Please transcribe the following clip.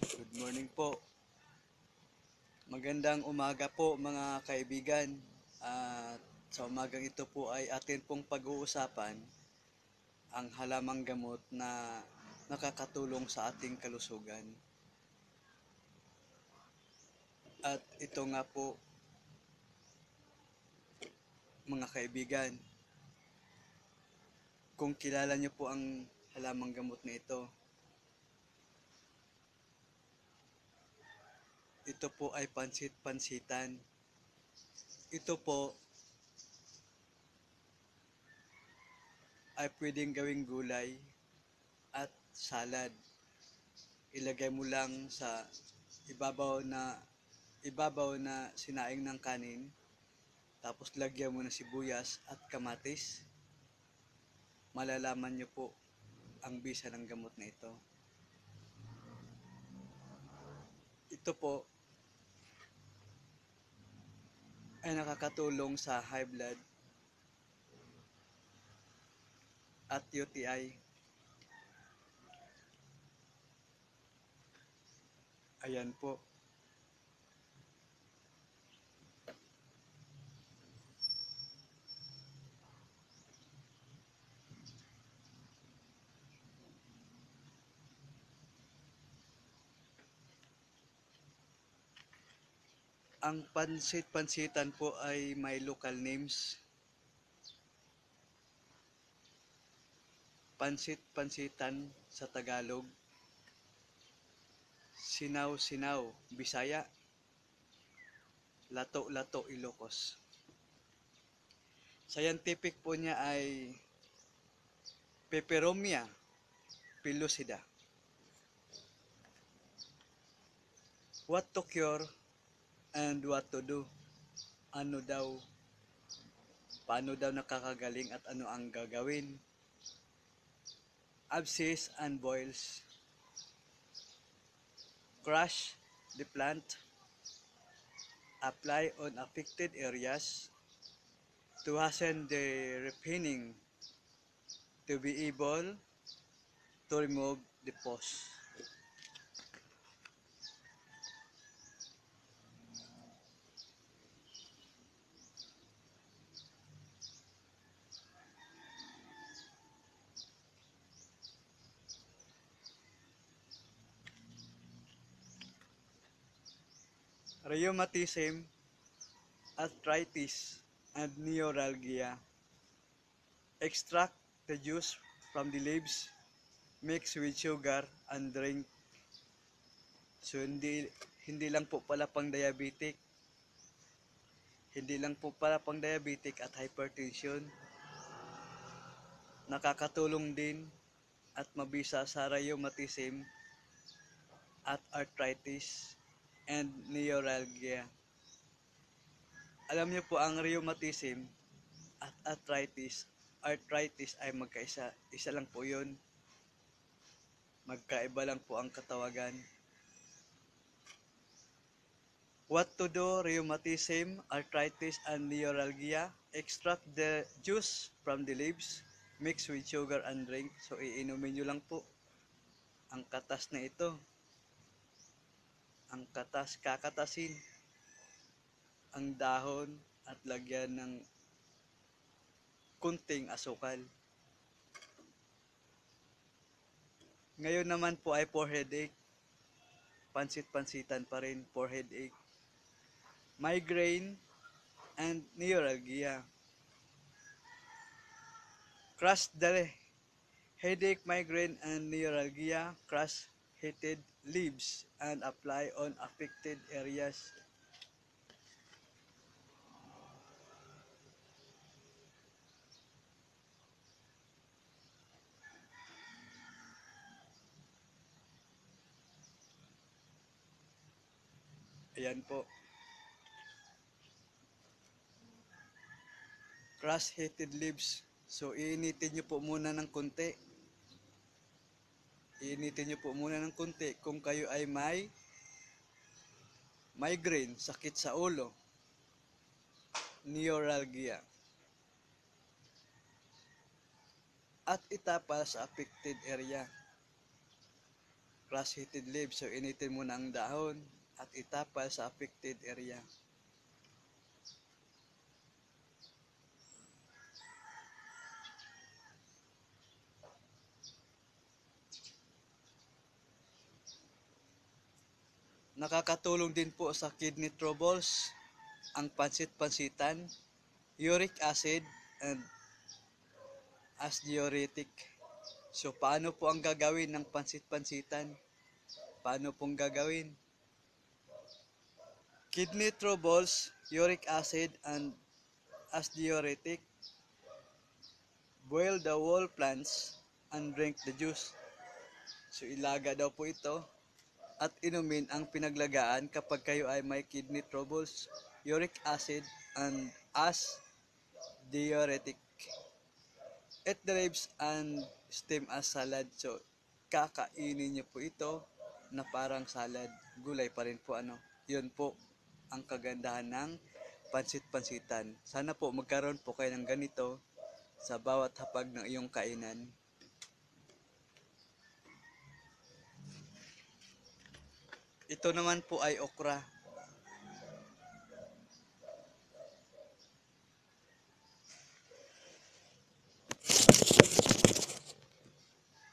Good morning po. Magandang umaga po mga kaibigan. At sa umagang ito po ay atin pong pag-uusapan ang halamang gamot na nakakatulong sa ating kalusugan. At ito nga po mga kaibigan, kung kilala niyo po ang halamang gamot na ito po ay pansit-pansitan. Ito po ay pwedeng gawing gulay at salad. Ilagay mo lang sa ibabaw na sinaing ng kanin, tapos lagyan mo ng sibuyas at kamatis. Malalaman nyo po ang bisa ng gamot na ito. Ito po ay nakakatulong sa high blood at UTI. Ayan po. Ang pansit-pansitan po ay may local names. Pansit-pansitan sa Tagalog. Sinaw-sinaw, Bisaya. Lato-lato, Ilocos. Scientific po niya ay Peperomia pellucida. What to cure and what to do? Ano daw, paano daw nakakagaling at ano ang gagawin? Abscess and boils. Crush the plant. Apply on affected areas to hasten the repairing, to be able to remove the pus. Rheumatism, arthritis, and neuralgia. Extract the juice from the leaves, mix with sugar, and drink. So, hindi lang po pala pang diabetic. Hindi lang po pala pang diabetic at hypertension. Nakakatulong din at mabisa sa rheumatism at arthritis and neuralgia. Alam niyo po ang rheumatism at arthritis ay magkaisa. Isa lang po yun. Magkaiba lang po ang katawagan. What to do? Rheumatism, arthritis, and neuralgia. Extract the juice from the leaves, mix with sugar and drink. So, iinumin nyo lang po ang katas na ito. Ang katas, kakatasin ang dahon at lagyan ng kunting asukal. Ngayon naman po ay for headache. Pansit-pansitan pa rin for headache. Migraine and neuralgia. Crush the headache, migraine, and neuralgia. Crush heated leaves and apply on affected areas. Ayan po. Crush heated leaves. So, iinitin nyo po muna ng konti. Iinitin nyo po muna ng konti kung kayo ay may migraine, sakit sa ulo, neuralgia, at itapa sa affected area. crush heated leaves. So initin mo na ang dahon at itapal sa affected area. Nakakatulong din po sa kidney troubles ang pansit-pansitan, uric acid, and as diuretic. So, paano po ang gagawin ng pansit-pansitan? Paano pong gagawin? Kidney troubles, uric acid, and as diuretic. Boil the whole plants and drink the juice. So, ilaga daw po ito at inumin ang pinaglagaan kapag kayo ay may kidney troubles, uric acid, and as diuretic. Eat the leaves and steam as salad. So, kakainin nyo po ito na parang salad. Gulay pa rin po ano. Yun po ang kagandahan ng pansit-pansitan. Sana po magkaroon po kayo ng ganito sa bawat hapag ng iyong kainan. Ito naman po ay okra.